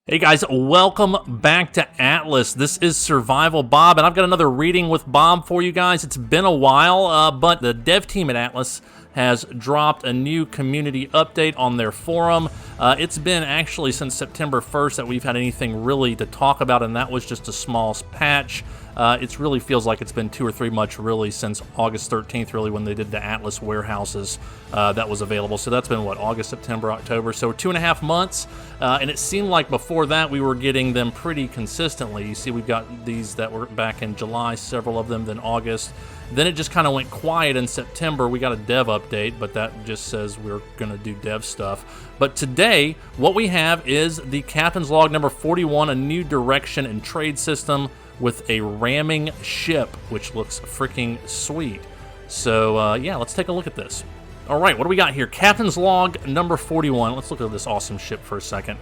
Hey guys, welcome back to Atlas. This is SurvivalBob, and I've got another reading with Bob for you guys. It's been a while, but the dev team at Atlas has dropped a new community update on their forum. It's been actually since September 1st that we've had anything really to talk about, and that was just a small patch. It really feels like it's been 2 or 3 months really since August 13th, really, when they did the Atlas warehouses that was available. So that's been, what, August, September, October? So 2.5 months, and it seemed like before that we were getting them pretty consistently. You see, we've got these that were back in July, several of them, then August. Then it just kind of went quiet in September. We got a dev update, but that just says we're going to do dev stuff. But today, what we have is the Captain's Log number 41, a new direction and trade system with a ramming ship, which looks freaking sweet. So, yeah, let's take a look at this. All right, what do we got here? Captain's Log number 41. Let's look at this awesome ship for a second.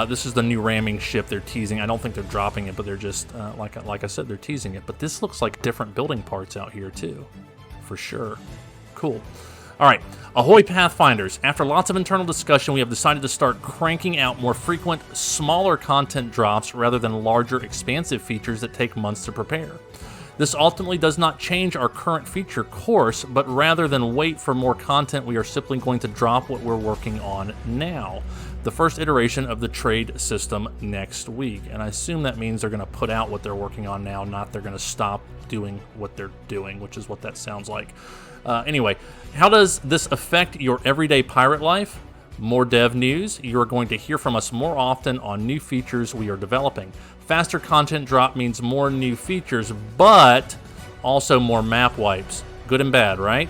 This is the new ramming ship they're teasing. I don't think they're dropping it, but they're just, like I said, they're teasing it. But this looks like different building parts out here, too, for sure. Cool. All right, ahoy Pathfinders. After lots of internal discussion, we have decided to start cranking out more frequent, smaller content drops rather than larger, expansive features that take months to prepare. This ultimately does not change our current feature course, but rather than wait for more content, we are simply going to drop what we're working on now. The first iteration of the trade system next week. And I assume that means they're going to put out what they're working on now, not they're going to stop doing what they're doing, which is what that sounds like. Anyway, how does this affect your everyday pirate life? More dev news. You're going to hear from us more often on new features we are developing. Faster content drop means more new features, but also more map wipes. Good and bad, right?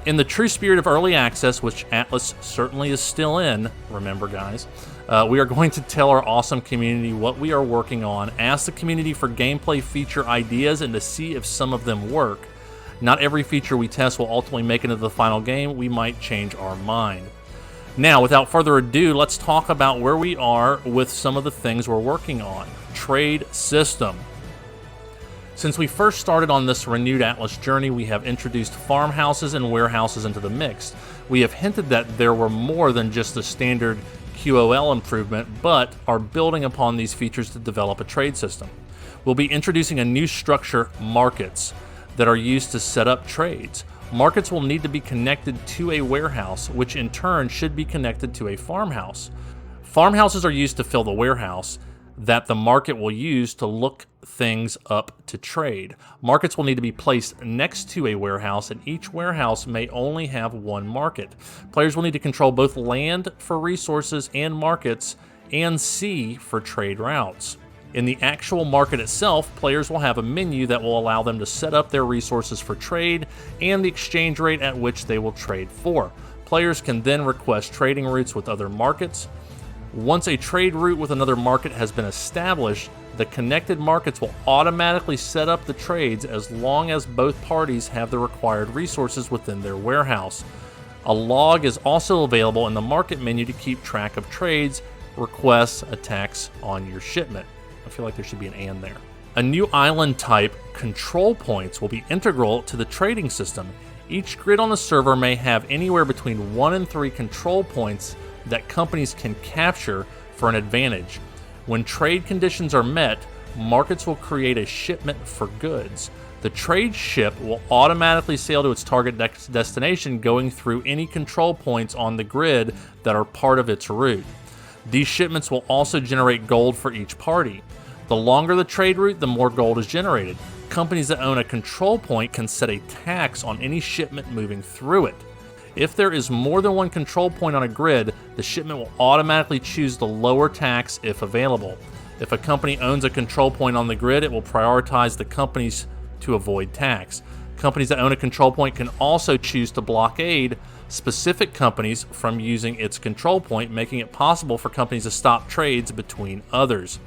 In the true spirit of early access, which Atlas certainly is still in, remember guys, we are going to tell our awesome community what we are working on, ask the community for gameplay feature ideas, and to see if some of them work. Not every feature we test will ultimately make it into the final game. We might change our mind. Now, without further ado, let's talk about where we are with some of the things we're working on. Trade system. Since we first started on this renewed Atlas journey, we have introduced farmhouses and warehouses into the mix. We have hinted that there were more than just the standard QOL improvement, but are building upon these features to develop a trade system. We'll be introducing a new structure, markets, that are used to set up trades. Markets will need to be connected to a warehouse, which in turn should be connected to a farmhouse. Farmhouses are used to fill the warehouse that the market will use to look things up to trade. Markets will need to be placed next to a warehouse, and each warehouse may only have one market. Players will need to control both land for resources and markets, and sea for trade routes. In the actual market itself, players will have a menu that will allow them to set up their resources for trade and the exchange rate at which they will trade for. Players can then request trading routes with other markets. Once a trade route with another market has been established, the connected markets will automatically set up the trades as long as both parties have the required resources within their warehouse. A log is also available in the market menu to keep track of trades, requests, attacks on your shipment. I feel like there should be an and there. A new island type, control points, will be integral to the trading system. Each grid on the server may have anywhere between 1 and 3 control points that companies can capture for an advantage. When trade conditions are met, markets will create a shipment for goods. The trade ship will automatically sail to its target destination, going through any control points on the grid that are part of its route. These shipments will also generate gold for each party. The longer the trade route, the more gold is generated. Companies that own a control point can set a tax on any shipment moving through it. If there is more than one control point on a grid, the shipment will automatically choose the lower tax if available. If a company owns a control point on the grid, it will prioritize the companies to avoid tax. Companies that own a control point can also choose to blockade specific companies from using its control point, making it possible for companies to stop trades between others.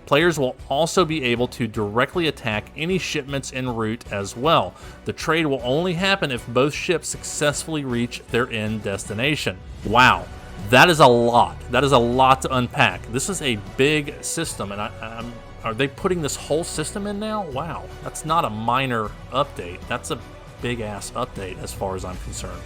Players will also be able to directly attack any shipments en route as well. The trade will only happen if both ships successfully reach their end destination. Wow, that is a lot. That is a lot to unpack. This is a big system, and are they putting this whole system in now? Wow, that's not a minor update. That's a big-ass update as far as I'm concerned.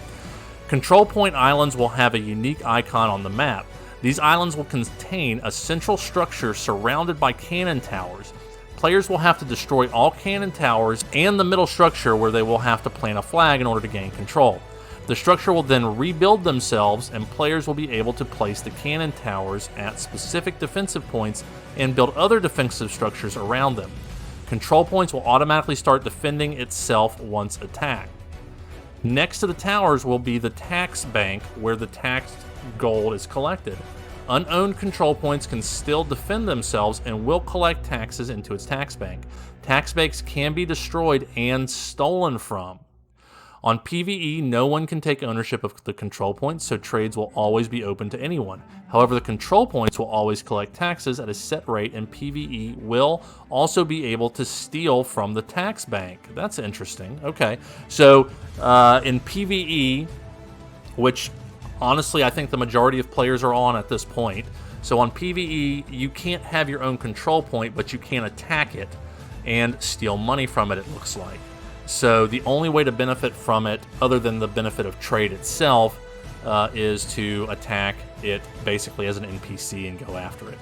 Control point islands will have a unique icon on the map. These islands will contain a central structure surrounded by cannon towers. Players will have to destroy all cannon towers and the middle structure, where they will have to plant a flag in order to gain control. The structure will then rebuild themselves, and players will be able to place the cannon towers at specific defensive points and build other defensive structures around them. Control points will automatically start defending itself once attacked. Next to the towers will be the tax bank, where the taxed gold is collected. Unowned control points can still defend themselves and will collect taxes into its tax bank. Tax banks can be destroyed and stolen from. On PvE, no one can take ownership of the control points, so trades will always be open to anyone. However, the control points will always collect taxes at a set rate, and PvE will also be able to steal from the tax bank. That's interesting. Okay, so in PvE, which honestly I think the majority of players are on at this point, so on PvE, you can't have your own control point, but you can attack it and steal money from it, it looks like. So the only way to benefit from it, other than the benefit of trade itself, is to attack it basically as an NPC and go after it.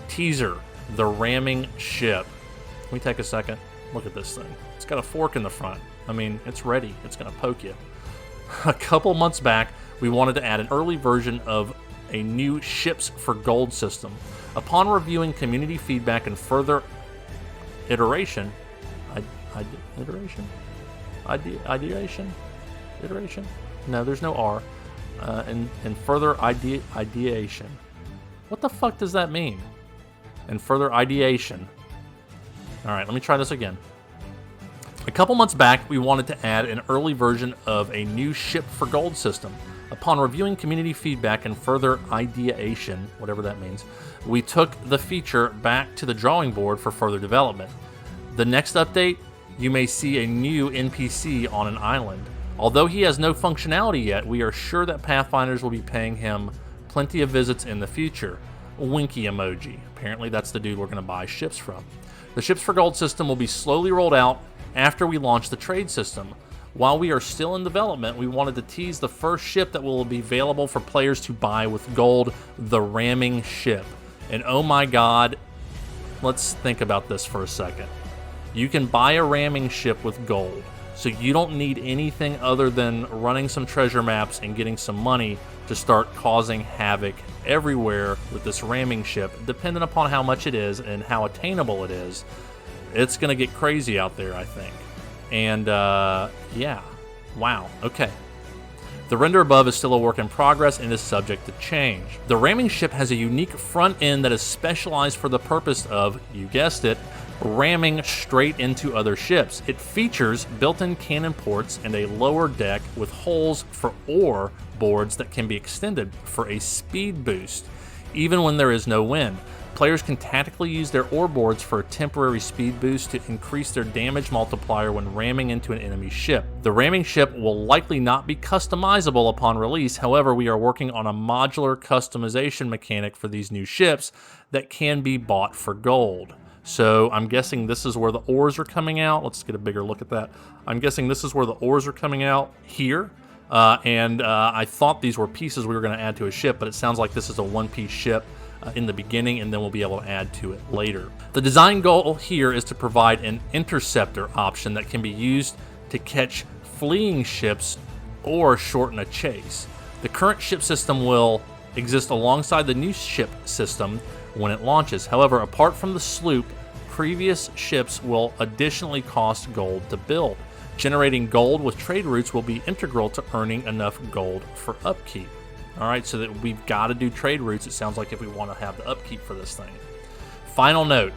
Teaser, the ramming ship. Can we take a second? Look at this thing. It's got a fork in the front. I mean, it's ready. It's going to poke you. A couple months back, we wanted to add an early version of a new Ships for Gold system. Upon reviewing community feedback and further iteration, no, there's no R, and further ideation. What the fuck does that mean? And further ideation. All right, let me try this again. A couple months back, we wanted to add an early version of a new Ship for Gold system. Upon reviewing community feedback and further ideation, whatever that means, we took the feature back to the drawing board for further development. The next update, you may see a new NPC on an island. Although he has no functionality yet, we are sure that Pathfinders will be paying him plenty of visits in the future. Winky emoji. Apparently that's the dude we're going to buy ships from. The Ships for Gold system will be slowly rolled out after we launch the trade system. While we are still in development, we wanted to tease the first ship that will be available for players to buy with gold, the ramming ship. And oh my god, let's think about this for a second. You can buy a ramming ship with gold, so you don't need anything other than running some treasure maps and getting some money to start causing havoc everywhere with this ramming ship. Depending upon how much it is and how attainable it is, it's going to get crazy out there, I think. And yeah, wow, okay. The render above is still a work in progress and is subject to change. The ramming ship has a unique front end that is specialized for the purpose of, you guessed it, ramming straight into other ships. It features built-in cannon ports and a lower deck with holes for ore boards that can be extended for a speed boost, even when there is no wind. Players can tactically use their ore boards for a temporary speed boost to increase their damage multiplier when ramming into an enemy ship. The ramming ship will likely not be customizable upon release, however, we are working on a modular customization mechanic for these new ships that can be bought for gold. So I'm guessing this is where the ores are coming out. Let's get a bigger look at that. I'm guessing this is where the ores are coming out here. I thought these were pieces we were going to add to a ship, but it sounds like this is a one-piece ship in the beginning, and then we'll be able to add to it later. The design goal here is to provide an interceptor option that can be used to catch fleeing ships or shorten a chase. The current ship system will exist alongside the new ship system when it launches. However, apart from the sloop, previous ships will additionally cost gold to build. Generating gold with trade routes will be integral to earning enough gold for upkeep. All right, so that we've got to do trade routes, it sounds like, if we want to have the upkeep for this thing. Final note.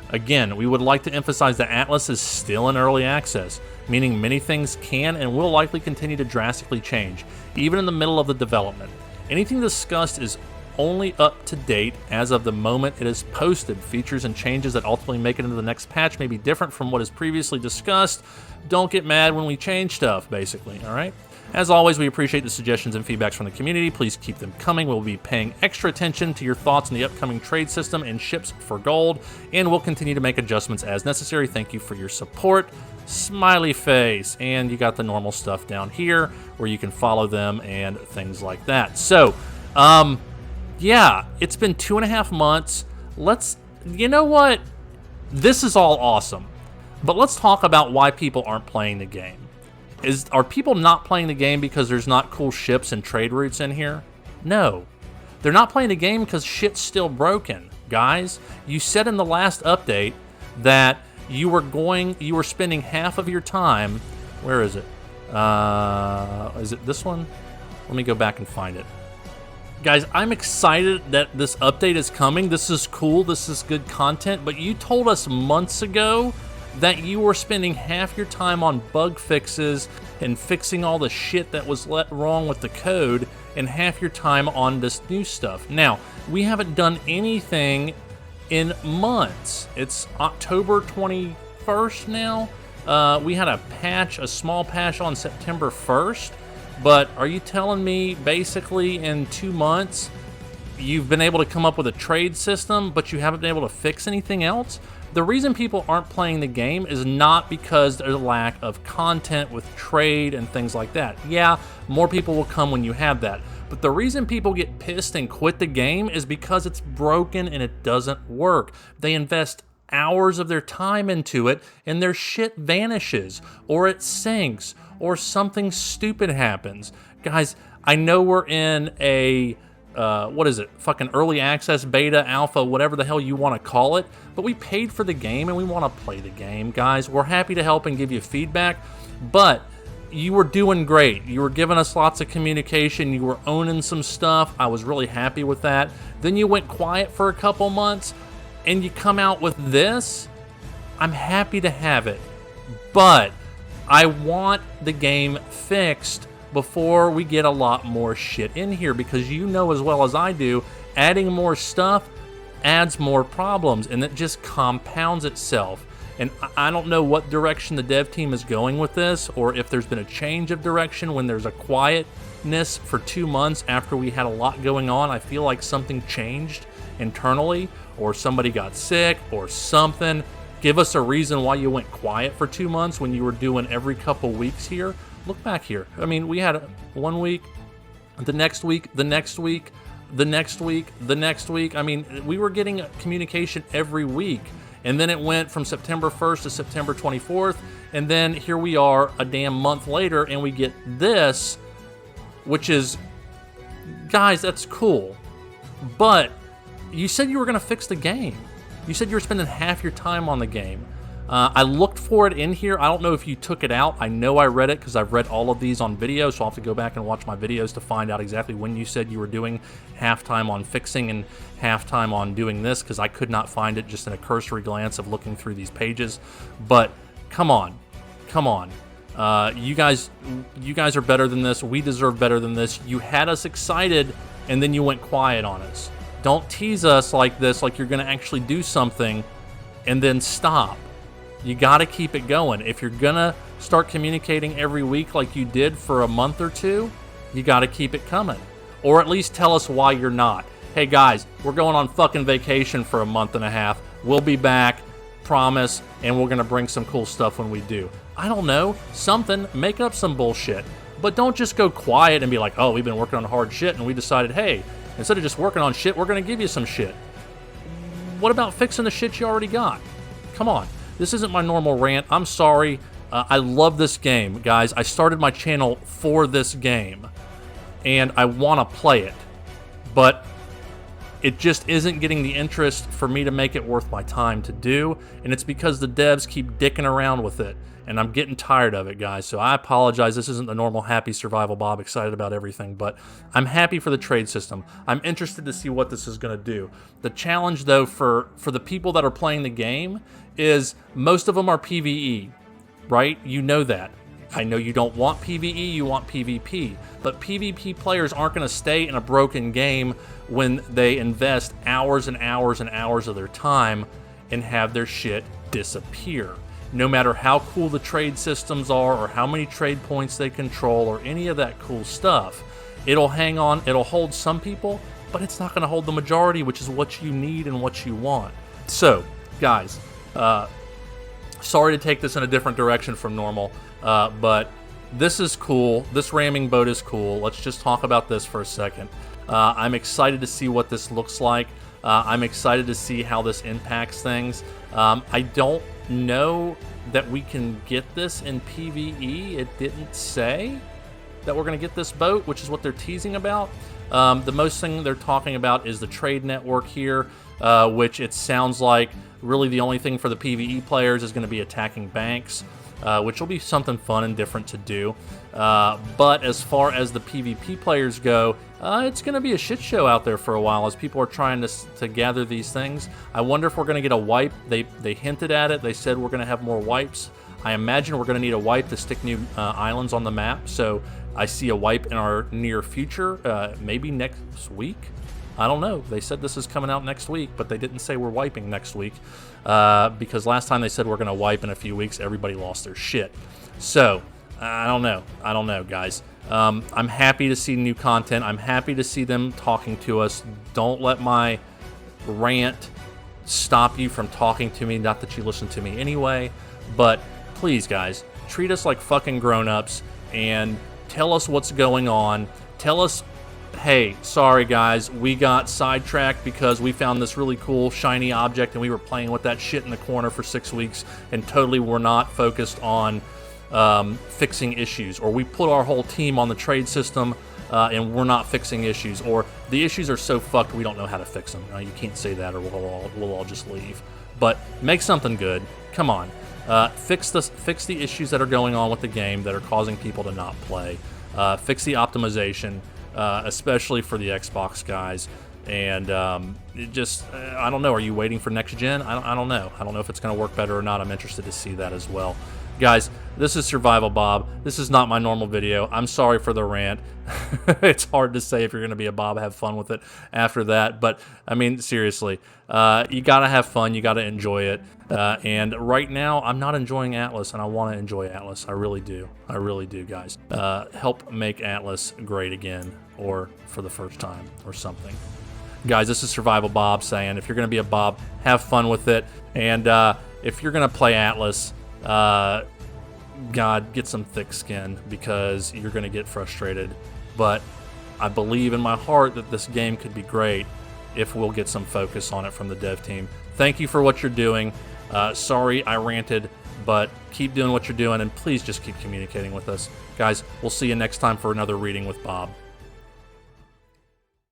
Again, we would like to emphasize that Atlas is still in early access, meaning many things can and will likely continue to drastically change, even in the middle of the development. Anything discussed is only up to date as of the moment it is posted. Features and changes that ultimately make it into the next patch may be different from what is previously discussed. Don't get mad when we change stuff, basically, all right? As always, we appreciate the suggestions and feedbacks from the community. Please keep them coming. We'll be paying extra attention to your thoughts on the upcoming trade system and ships for gold, and we'll continue to make adjustments as necessary. Thank you for your support. Smiley face. And you got the normal stuff down here where you can follow them and things like that. So, Yeah, it's been 2.5 months. You know what? This is all awesome. But let's talk about why people aren't playing the game. Are people not playing the game because there's not cool ships and trade routes in here? No. They're not playing the game because shit's still broken. Guys, you said in the last update that you were spending half of your time. Where is it? Is it this one? Let me go back and find it. Guys, I'm excited that this update is coming. This is cool. This is good content. But you told us months ago that you were spending half your time on bug fixes and fixing all the shit that was wrong with the code, and half your time on this new stuff. Now, we haven't done anything in months. It's October 21st now. We had a small patch on September 1st, but are you telling me basically in 2 months you've been able to come up with a trade system, but you haven't been able to fix anything else? The reason people aren't playing the game is not because there's a lack of content with trade and things like that. Yeah, more people will come when you have that. But the reason people get pissed and quit the game is because it's broken and it doesn't work. They invest hours of their time into it and their shit vanishes, or it sinks, or something stupid happens. Guys, I know we're in a what is it? Fucking early access, beta, alpha, whatever the hell you want to call it. But we paid for the game and we want to play the game, guys. We're happy to help and give you feedback, but you were doing great. You were giving us lots of communication. You were owning some stuff. I was really happy with that. Then you went quiet for a couple months and you come out with this. I'm happy to have it, but I want the game fixed before we get a lot more shit in here, because you know as well as I do, adding more stuff adds more problems and it just compounds itself. And I don't know what direction the dev team is going with this, or if there's been a change of direction when there's a quietness for 2 months after we had a lot going on. I feel like something changed internally, or somebody got sick or something. Give us a reason why you went quiet for 2 months when you were doing every couple weeks here. Look back here. I mean, we had 1 week, the next week, the next week, the next week, the next week. I mean, we were getting communication every week. And then it went from September 1st to September 24th. And then here we are a damn month later and we get this, which is, guys, that's cool. But you said you were going to fix the game. You said you were spending half your time on the game. I looked for it in here. I don't know if you took it out. I know I read it because I've read all of these on video, so I'll have to go back and watch my videos to find out exactly when you said you were doing halftime on fixing and halftime on doing this, because I could not find it just in a cursory glance of looking through these pages. But come on. You guys are better than this. We deserve better than this. You had us excited and then you went quiet on us. Don't tease us like this, like you're going to actually do something and then stop. You got to keep it going. If you're going to start communicating every week like you did for a month or two, you got to keep it coming. Or at least tell us why you're not. Hey guys, we're going on fucking vacation for a month and a half. We'll be back, promise, and we're going to bring some cool stuff when we do. I don't know, something, make up some bullshit. But don't just go quiet and be like, oh, we've been working on hard shit and we decided, hey, instead of just working on shit, we're going to give you some shit. What about fixing the shit you already got? Come on. This isn't my normal rant. I'm sorry. I love this game, guys. I started my channel for this game, and I want to play it, but it just isn't getting the interest for me to make it worth my time to do, and it's because the devs keep dicking around with it, and I'm getting tired of it, guys. So I apologize. This isn't the normal happy SurvivalBob, excited about everything, but I'm happy for the trade system. I'm interested to see what this is going to do. The challenge, though, for the people that are playing the game is most of them are PvE, right? You know that. I know you don't want PvE, you want PvP. But PvP players aren't going to stay in a broken game when they invest hours and hours and hours of their time and have their shit disappear. No matter how cool the trade systems are or how many trade points they control or any of that cool stuff, it'll hang on, it'll hold some people, but it's not going to hold the majority, which is what you need and what you want. So, guys, sorry to take this in a different direction from normal, but this is cool. This ramming boat is cool. Let's just talk about this for a second. I'm excited to see what this looks like. I'm excited to see how this impacts things. I don't know that we can get this in PvE. It didn't say that we're going to get this boat, which is what they're teasing about. The most thing they're talking about is the trade network here, which it sounds like really the only thing for the PvE players is going to be attacking banks, which will be something fun and different to do. But as far as the PvP players go, it's going to be a shit show out there for a while as people are trying to gather these things. I wonder if we're going to get a wipe. They hinted at it. They said we're going to have more wipes. I imagine we're going to need a wipe to stick new islands on the map, so I see a wipe in our near future, maybe next week. I don't know. They said this is coming out next week, but they didn't say we're wiping next week, because last time they said we're going to wipe in a few weeks, everybody lost their shit. So, I don't know, guys. I'm happy to see new content. I'm happy to see them talking to us. Don't let my rant stop you from talking to me. Not that you listen to me anyway, but please, guys, treat us like fucking grown-ups and tell us what's going on. Tell us, hey, sorry guys, we got sidetracked because we found this really cool shiny object and we were playing with that shit in the corner for 6 weeks and totally were not focused on fixing issues. Or we put our whole team on the trade system and we're not fixing issues. Or the issues are so fucked we don't know how to fix them. You can't say that or we'll all just leave. But make something good. Come on. Fix the issues that are going on with the game that are causing people to not play. Fix the optimization, especially for the Xbox guys. And I don't know. Are you waiting for next gen? I don't know. I don't know if it's going to work better or not. I'm interested to see that as well. Guys, this is SurvivalBob. This is not my normal video. I'm sorry for the rant. It's hard to say if you're going to be a Bob, have fun with it after that. But, I mean, seriously, you got to have fun. You got to enjoy it. And right now, I'm not enjoying Atlas, and I want to enjoy Atlas. I really do. I really do, guys. Help make Atlas great again, or for the first time, or something. Guys, this is SurvivalBob saying, if you're going to be a Bob, have fun with it. And if you're going to play Atlas, God, get some thick skin because you're going to get frustrated. But I believe in my heart that this game could be great if we'll get some focus on it from the dev team. Thank you for what you're doing. Sorry I ranted, but keep doing what you're doing, and please just keep communicating with us. Guys, we'll see you next time for another reading with Bob.